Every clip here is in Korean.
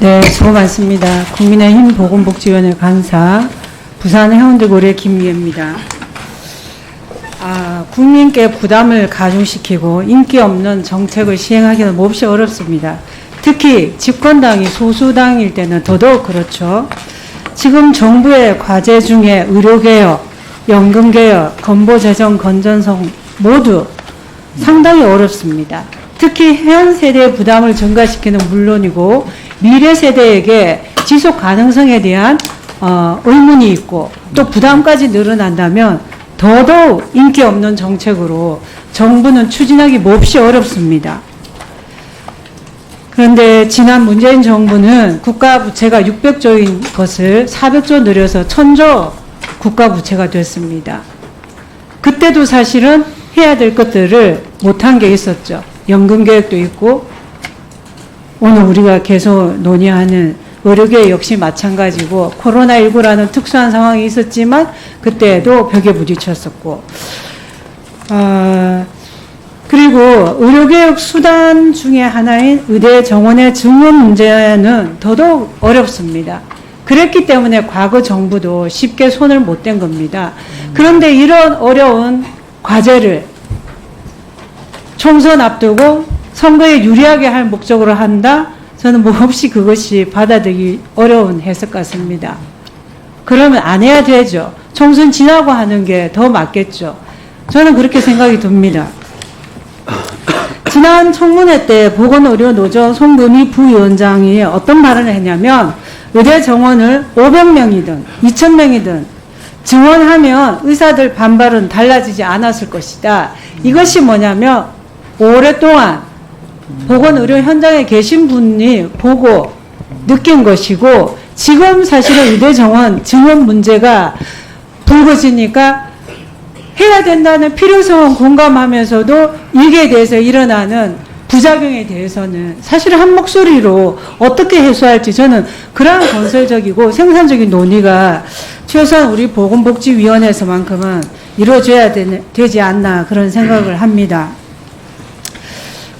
네, 수고 많습니다. 국민의힘 보건복지위원회 간사, 부산 해운대고래 김미애입니다. 국민께 부담을 가중시키고 인기 없는 정책을 시행하기는 몹시 어렵습니다. 특히 집권당이 소수당일 때는 더더욱 그렇죠. 지금 정부의 과제 중에 의료개혁, 연금개혁, 건보재정, 건전성 모두 상당히 어렵습니다. 특히 현 세대의 부담을 증가시키는 물론이고 미래 세대에게 지속 가능성에 대한 의문이 있고 또 부담까지 늘어난다면 더더욱 인기 없는 정책으로 정부는 추진하기 몹시 어렵습니다. 그런데 지난 문재인 정부는 국가 부채가 600조인 것을 400조 늘려서 1000조 국가 부채가 됐습니다. 그때도 사실은 해야 될 것들을 못한 게 있었죠. 연금 계획도 있고 오늘 우리가 계속 논의하는 의료계획 역시 마찬가지고 코로나19라는 특수한 상황이 있었지만 그때도 벽에 부딪혔었고 그리고 의료개혁 수단 중에 하나인 의대 정원의 증원 문제는 더더욱 어렵습니다. 그랬기 때문에 과거 정부도 쉽게 손을 못 댄 겁니다. 그런데 이런 어려운 과제를 총선 앞두고 선거에 유리하게 할 목적으로 한다? 저는 몹시 그것이 받아들이기 어려운 해석 같습니다. 그러면 안 해야 되죠. 총선 지나고 하는 게 더 맞겠죠. 저는 그렇게 생각이 듭니다. 지난 청문회 때 보건의료노조 송금희 부위원장이 어떤 발언을 했냐면 의대 정원을 500명이든 2000명이든 증원하면 의사들 반발은 달라지지 않았을 것이다. 이것이 뭐냐면 오랫동안 보건의료 현장에 계신 분이 보고 느낀 것이고 지금 사실은 의대 정원 증원 문제가 불거지니까 해야 된다는 필요성은 공감하면서도 이게 대해서 일어나는 부작용에 대해서는 사실 한 목소리로 어떻게 해소할지 저는 그러한 건설적이고 생산적인 논의가 최소한 우리 보건복지위원회에서만큼은 이루어져야 되지 않나 그런 생각을 합니다.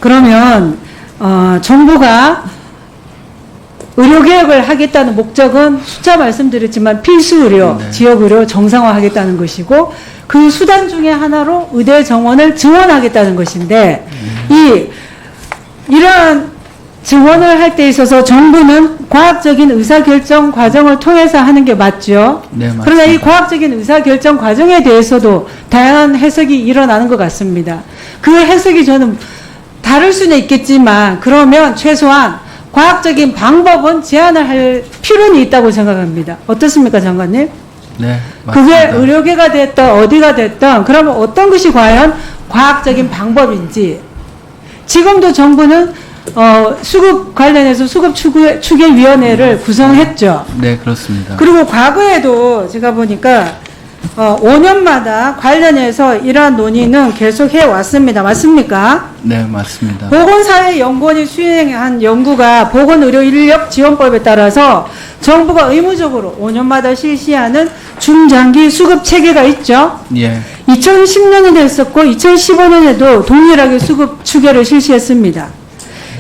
그러면 정부가 의료개혁을 하겠다는 목적은 숫자 말씀드렸지만 필수의료, 네. 지역의료 정상화하겠다는 것이고 그 수단 중에 하나로 의대 정원을 증원하겠다는 것인데 이러한 증원을 할 때 있어서 정부는 과학적인 의사결정 과정을 통해서 하는 게 맞죠. 네, 맞습니다. 그러나 이 과학적인 의사결정 과정에 대해서도 다양한 해석이 일어나는 것 같습니다. 그 해석이 저는 다를 수는 있겠지만 그러면 최소한 과학적인 방법은 제안을 할 필요는 있다고 생각합니다. 어떻습니까, 장관님? 네, 맞습니다. 그게 의료계가 됐든 어디가 됐든 그러면 어떤 것이 과연 과학적인 방법인지 지금도 정부는 수급 관련해서 수급 추계위원회를 구성했죠. 네, 그렇습니다. 그리고 과거에도 제가 보니까 5년마다 관련해서 이러한 논의는 계속 해왔습니다. 맞습니까? 네, 맞습니다. 보건사회연구원이 수행한 연구가 보건의료인력지원법에 따라서 정부가 의무적으로 5년마다 실시하는 중장기 수급 체계가 있죠. 예, 2010년에도 했었고 2015년에도 동일하게 수급 추계를 실시했습니다.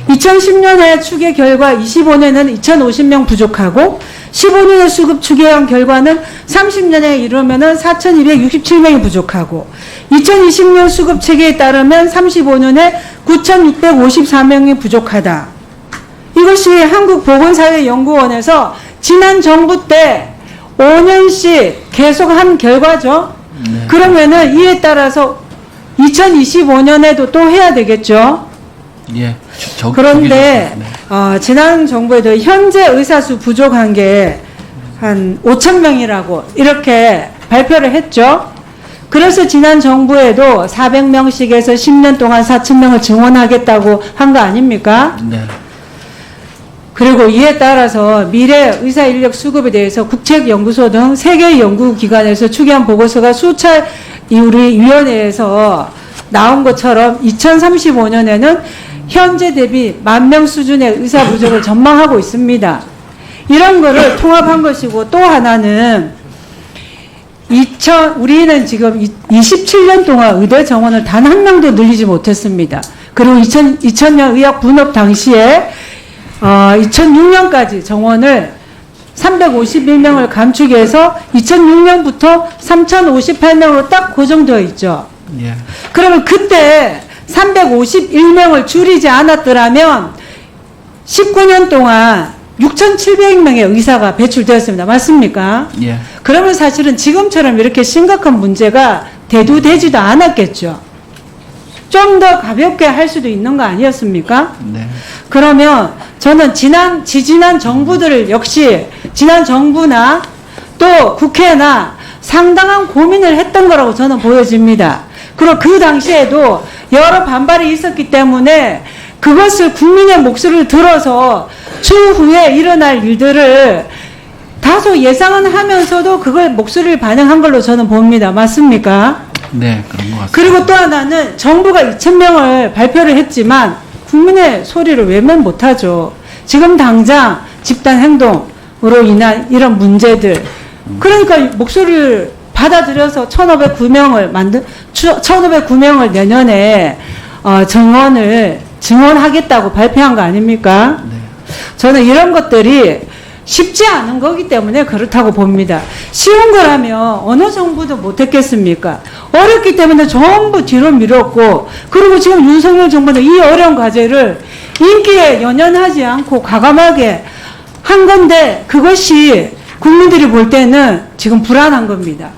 2010년에 추계 결과 25년에는 2050명 부족하고 15년에 수급 추계한 결과는 30년에 이르면은 4267명이 부족하고 2020년 수급 체계에 따르면 35년에 9654명이 부족하다. 이것이 한국보건사회연구원에서 지난 정부 때 5년씩 계속 한 결과죠. 네. 그러면은 이에 따라서 2025년에도 또 해야 되겠죠. 예. 그런데 네. 지난 정부에도 현재 의사수 부족한 게 한 5,000명이라고 이렇게 발표를 했죠. 그래서 지난 정부에도 400명씩에서 10년 동안 4,000명을 증원하겠다고 한 거 아닙니까? 네. 그리고 이에 따라서 미래 의사 인력 수급에 대해서 국책연구소 등 세계 연구기관에서 추계한 보고서가 수차 우리 위원회에서 나온 것처럼 2035년에는 현재 대비 10,000명 수준의 의사 부족을 전망하고 있습니다. 이런 거를 통합한 것이고 또 하나는 우리는 지금 27년 동안 의대 정원을 단 한 명도 늘리지 못했습니다. 그리고 2000년 의학 분업 당시에 2006년까지 정원을 351명을 감축해서 2006년부터 3058명으로 딱 고정되어 있죠. 예. 그러면 그때 351명을 줄이지 않았더라면 19년 동안 6,700명의 의사가 배출되었습니다. 맞습니까? 예. 그러면 사실은 지금처럼 이렇게 심각한 문제가 대두되지도 않았겠죠. 좀 더 가볍게 할 수도 있는 거 아니었습니까? 네. 그러면 저는 지지난 정부들 역시 지난 정부나 또 국회나 상당한 고민을 했던 거라고 저는 보여집니다. 그리고 그 당시에도 여러 반발이 있었기 때문에 그것을 국민의 목소리를 들어서 추후에 일어날 일들을 다소 예상은 하면서도 그걸 목소리를 반영한 걸로 저는 봅니다. 맞습니까? 네, 그런 것 같습니다. 그리고 또 하나는 정부가 2,000명을 발표를 했지만 국민의 소리를 외면 못하죠. 지금 당장 집단 행동으로 인한 이런 문제들. 그러니까 목소리를 받아들여서 1,509명을 내년에 증원하겠다고 발표한 거 아닙니까? 네. 저는 이런 것들이 쉽지 않은 거기 때문에 그렇다고 봅니다. 쉬운 거라면 어느 정부도 못했겠습니까? 어렵기 때문에 전부 뒤로 미뤘고, 그리고 지금 윤석열 정부는 이 어려운 과제를 인기에 연연하지 않고 과감하게 한 건데, 그것이 국민들이 볼 때는 지금 불안한 겁니다.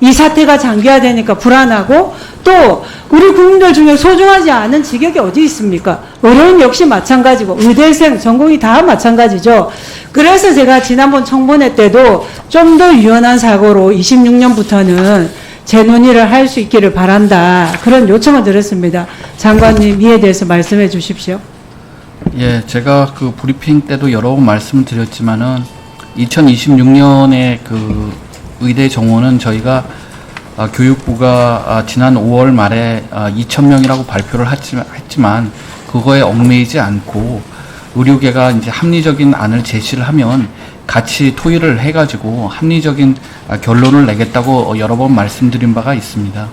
이 사태가 장기화되니까 불안하고, 또 우리 국민들 중에 소중하지 않은 직역이 어디 있습니까? 의료인 역시 마찬가지고 의대생, 전공이 다 마찬가지죠. 그래서 제가 지난번 청문회 때도 좀 더 유연한 사고로 26년부터는 재논의를 할 수 있기를 바란다. 그런 요청을 드렸습니다. 장관님 이에 대해서 말씀해 주십시오. 예, 제가 그 브리핑 때도 여러 번 말씀드렸지만은 2026년에 그 의대 정원은 저희가 교육부가 지난 5월 말에 2,000명이라고 발표를 했지만 그거에 얽매이지 않고 의료계가 이제 합리적인 안을 제시를 하면 같이 토의를 해가지고 합리적인 결론을 내겠다고 여러 번 말씀드린 바가 있습니다.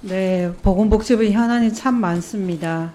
네, 보건복지부 현안이 참 많습니다.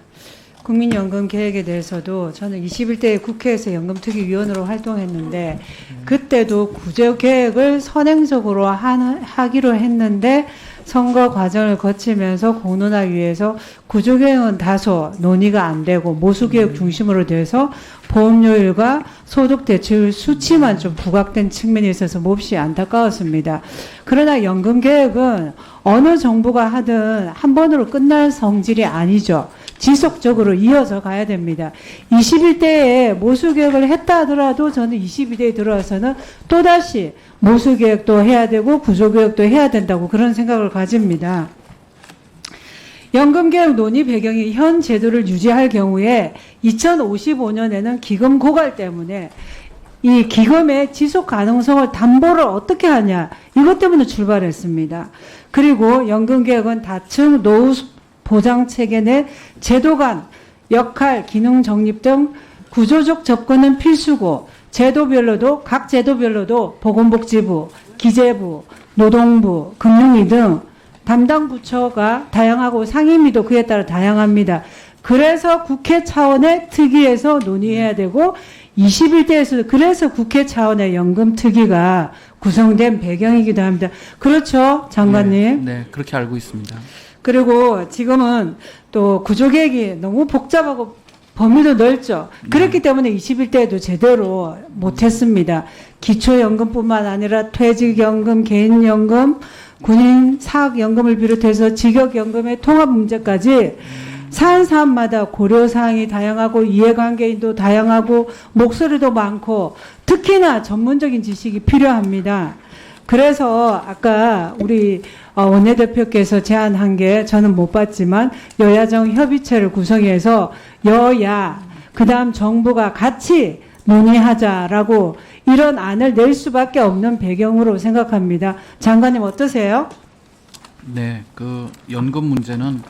국민연금 계획에 대해서도 저는 21대 국회에서 연금특위위원으로 활동했는데 그때도 구제계획을 선행적으로 하기로 했는데 선거 과정을 거치면서 공론화위에서 구조개혁은 다소 논의가 안 되고 모수개혁 중심으로 돼서 보험료율과 소득대출 수치만 좀 부각된 측면이 있어서 몹시 안타까웠습니다. 그러나 연금개혁은 어느 정부가 하든 한 번으로 끝날 성질이 아니죠. 지속적으로 이어져 가야 됩니다. 21대에 모수개혁을 했다 하더라도 저는 22대에 들어와서는 또다시 모수개혁도 해야 되고 구조개혁도 해야 된다고 그런 생각을 가집니다. 연금개혁 논의 배경이 현 제도를 유지할 경우에 2055년에는 기금 고갈 때문에 이 기금의 지속 가능성을 담보를 어떻게 하냐 이것 때문에 출발했습니다. 그리고 연금개혁은 다층 노후 보장 체계 내 제도 간 역할, 기능 정립 등 구조적 접근은 필수고 제도별로도 각 제도별로도 보건복지부, 기재부, 노동부, 금융위 등 담당 부처가 다양하고 상임위도 그에 따라 다양합니다. 그래서 국회 차원의 특위에서 논의해야 되고 21대에서 그래서 국회 차원의 연금특위가 구성된 배경이기도 합니다. 그렇죠, 장관님? 네, 그렇게 알고 있습니다. 그리고 지금은 또 구조개혁이 너무 복잡하고 범위도 넓죠. 그렇기 때문에 21대에도 제대로 못했습니다. 기초연금뿐만 아니라 퇴직연금, 개인연금, 군인 사학연금을 비롯해서 직역연금의 통합 문제까지 사안사안마다 고려사항이 다양하고 이해관계인도 다양하고 목소리도 많고 특히나 전문적인 지식이 필요합니다. 그래서 아까 우리 원내대표께서 제안한 게 저는 못 봤지만 여야정 협의체를 구성해서 여야 그다음 정부가 같이 논의하자라고 이런 안을 낼 수밖에 없는 배경으로 생각합니다. 장관님 어떠세요? 네, 그 연금 문제는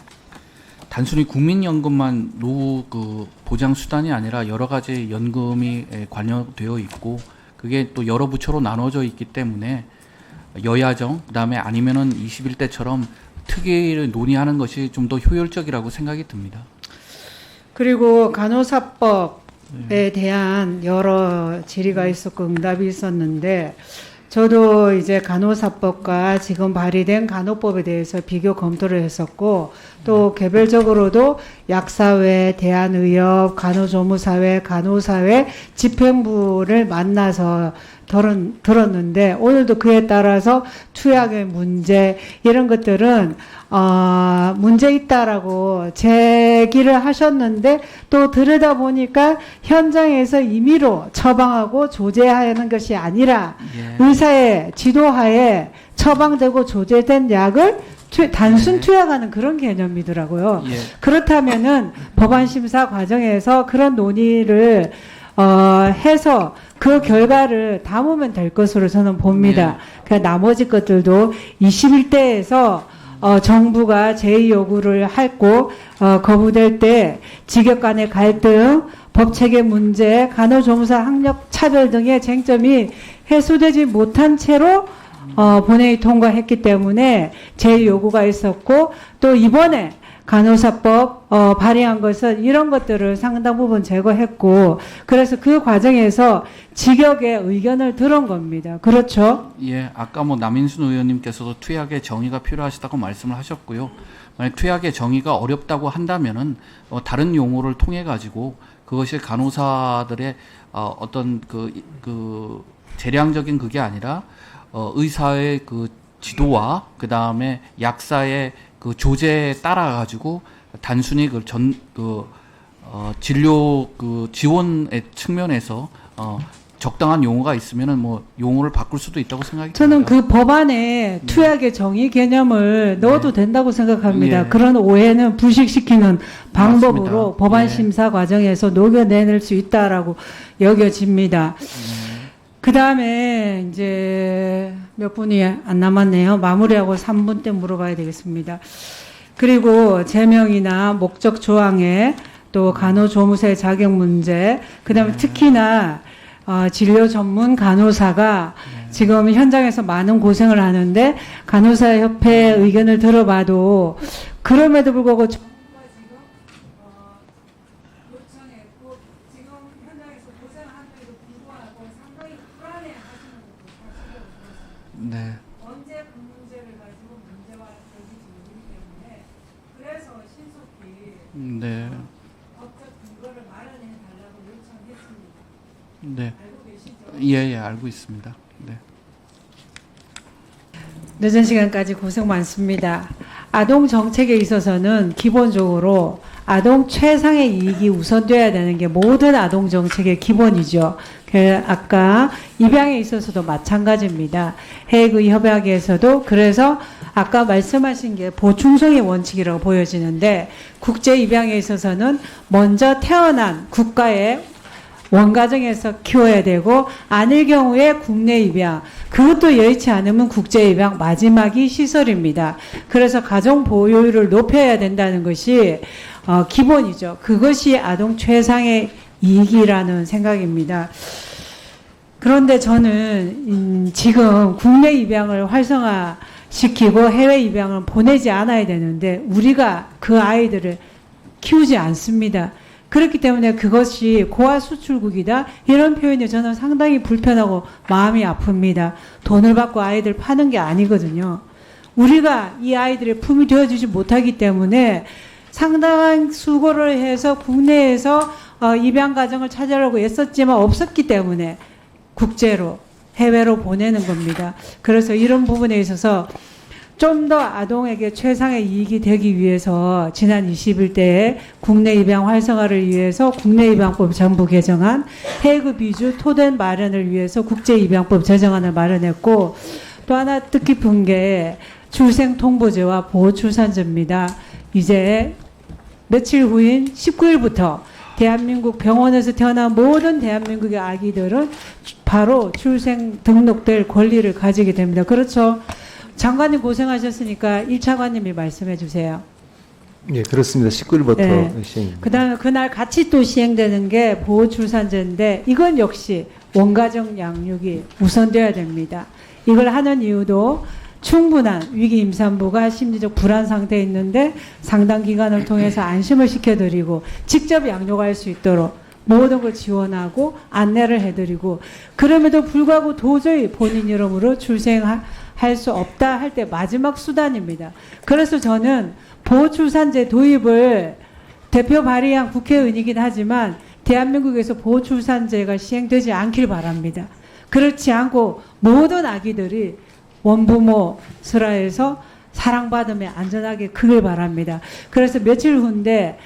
단순히 국민연금만 노후 그 보장 수단이 아니라 여러 가지 연금이 관여되어 있고 그게 또 여러 부처로 나눠져 있기 때문에 여야정 그다음에 아니면은 21대처럼 특위를 논의하는 것이 좀 더 효율적이라고 생각이 듭니다. 그리고 간호사법에 대한 여러 질의가 있었고 응답이 있었는데 저도 이제 간호사법과 지금 발의된 간호법에 대해서 비교 검토를 했었고 또 개별적으로도 약사회, 대한의협, 간호조무사회, 간호사회, 집행부를 만나서 들었는데 오늘도 그에 따라서 투약의 문제 이런 것들은 문제 있다라고 제기를 하셨는데 또 들여다보니까 현장에서 임의로 처방하고 조제하는 것이 아니라 예. 의사의 지도하에 처방되고 조제된 약을 단순 네. 투약하는 그런 개념이더라고요. 예. 그렇다면은 법안 심사 과정에서 그런 논의를 해서 그 결과를 담으면 될 것으로 저는 봅니다. 그 나머지 것들도 21대에서 정부가 제의 요구를 했고 거부될 때 직역 간의 갈등, 법체계 문제, 간호조무사 학력 차별 등의 쟁점이 해소되지 못한 채로 본회의 통과했기 때문에 제의 요구가 있었고 또 이번에 간호사법 발의한 것은 이런 것들을 상당 부분 제거했고 그래서 그 과정에서 직역의 의견을 들은 겁니다. 그렇죠? 예, 아까 뭐 남인순 의원님께서도 투약의 정의가 필요하시다고 말씀을 하셨고요. 만약 투약의 정의가 어렵다고 한다면은 다른 용어를 통해 가지고 그것이 간호사들의 어떤 그 재량적인 그게 아니라 의사의 그 지도와 그 다음에 약사의 그 조제에 따라 가지고 단순히 진료 그 지원의 측면에서 적당한 용어가 있으면은 뭐 용어를 바꿀 수도 있다고 생각이 저는 듭니다. 그 법안에 투약의 정의 개념을 넣어도 된다고 생각합니다. 예. 그런 오해는 불식시키는 방법으로 맞습니다. 법안 예. 심사 과정에서 녹여내낼 수 있다라고 여겨집니다. 그 다음에 이제 몇 분이 안 남았네요. 마무리하고 3분 때 물어봐야 되겠습니다. 그리고 제명이나 목적 조항에 또 간호조무사의 자격 문제, 그 다음에 특히나 진료 전문 간호사가 지금 현장에서 많은 고생을 하는데 간호사협회 의견을 들어봐도 그럼에도 불구하고 요청했고 지금 현장에서 고생하는데도 불구하고 상당히 불안해하시는 것도 사실이었어요. 네. 언제 그 문제를 가지고 문제가 될지 모르기 때문에 그래서 신속히 네. 법적 근거를 마련해 달라고 요청했습니다. 네. 알고 계시죠? 예, 알고 있습니다. 네. 늦은 시간까지 고생 많습니다. 아동 정책에 있어서는 기본적으로 아동 최상의 이익이 우선돼야 되는 게 모든 아동 정책의 기본이죠. 아까 입양에 있어서도 마찬가지입니다. 헤이그 협약에서도 그래서 아까 말씀하신 게 보충성의 원칙이라고 보여지는데 국제 입양에 있어서는 먼저 태어난 국가의 원가정에서 키워야 되고 아닐 경우에 국내 입양 그것도 여의치 않으면 국제 입양 마지막이 시설입니다. 그래서 가정 보호율을 높여야 된다는 것이 기본이죠. 그것이 아동 최상의 이익이라는 생각입니다. 그런데 저는 지금 국내 입양을 활성화시키고 해외 입양을 보내지 않아야 되는데 우리가 그 아이들을 키우지 않습니다. 그렇기 때문에 그것이 고아 수출국이다 이런 표현이 저는 상당히 불편하고 마음이 아픕니다. 돈을 받고 아이들 파는 게 아니거든요. 우리가 이 아이들의 품이 되어주지 못하기 때문에 상당한 수고를 해서 국내에서 입양 가정을 찾으려고 애썼지만 없었기 때문에 국제로 해외로 보내는 겁니다. 그래서 이런 부분에 있어서 좀 더 아동에게 최상의 이익이 되기 위해서 지난 21대에 국내 입양 활성화를 위해서 국내 입양법 정부 개정안, 헤이그 비주 토된 마련을 위해서 국제 입양법 제정안을 마련했고 또 하나 뜻깊은 게 출생 통보제와 보호 출산제입니다. 이제 며칠 후인 19일부터 대한민국 병원에서 태어난 모든 대한민국의 아기들은 바로 출생 등록될 권리를 가지게 됩니다. 그렇죠? 장관님 고생하셨으니까 1차관님이 말씀해 주세요. 예, 그렇습니다. 19일부터 네. 시행입니다. 그다음에 그날 같이 또 시행되는 게 보호출산제인데 이건 역시 원가정 양육이 우선돼야 됩니다. 이걸 하는 이유도 충분한 위기 임산부가 심리적 불안 상태에 있는데 상담 기관을 통해서 안심을 시켜드리고 직접 양육할 수 있도록 모든 걸 지원하고 안내를 해드리고 그럼에도 불구하고 도저히 본인 이름으로 출생할 수 없다 할 때 마지막 수단입니다. 그래서 저는 보호출산제 도입을 대표 발의한 국회의원이긴 하지만 대한민국에서 보호출산제가 시행되지 않길 바랍니다. 그렇지 않고 모든 아기들이 원부모 슬하에서 사랑받으며 안전하게 크길 바랍니다. 그래서 며칠 후인데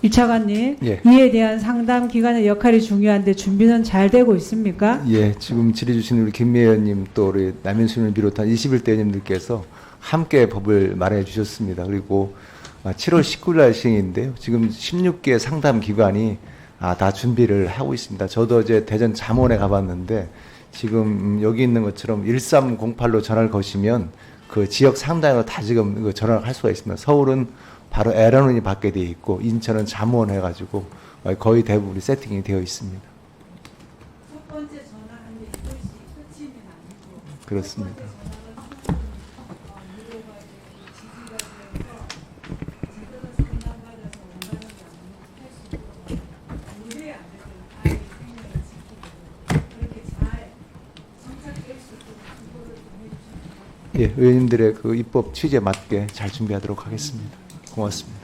일차관님 예. 이에 대한 상담 기관의 역할이 중요한데 준비는 잘 되고 있습니까? 예, 지금 질의주신 우리 김미 의원님 또 우리 남인수 의원을 비롯한 21대 의원님들께서 함께 법을 마련해 주셨습니다. 그리고 7월 19일 날 시행인데요. 지금 16개 상담 기관이 다 준비를 하고 있습니다. 저도 어제 대전 잠원에 가봤는데 지금 여기 있는 것처럼 1308로 전화를 거시면 그 지역 상담으로 다 지금 그 전화를 할 수가 있습니다. 서울은 바로 에러눈이 받게 되어 있고 인천은 잠원 해가지고 거의 대부분이 세팅이 되어 있습니다. 첫 번째 전화하는 이것이 끝이는 아니고 그렇습니다. 예, 의원님들의 그 입법 취지에 맞게 잘 준비하도록 하겠습니다. 고맙습니다.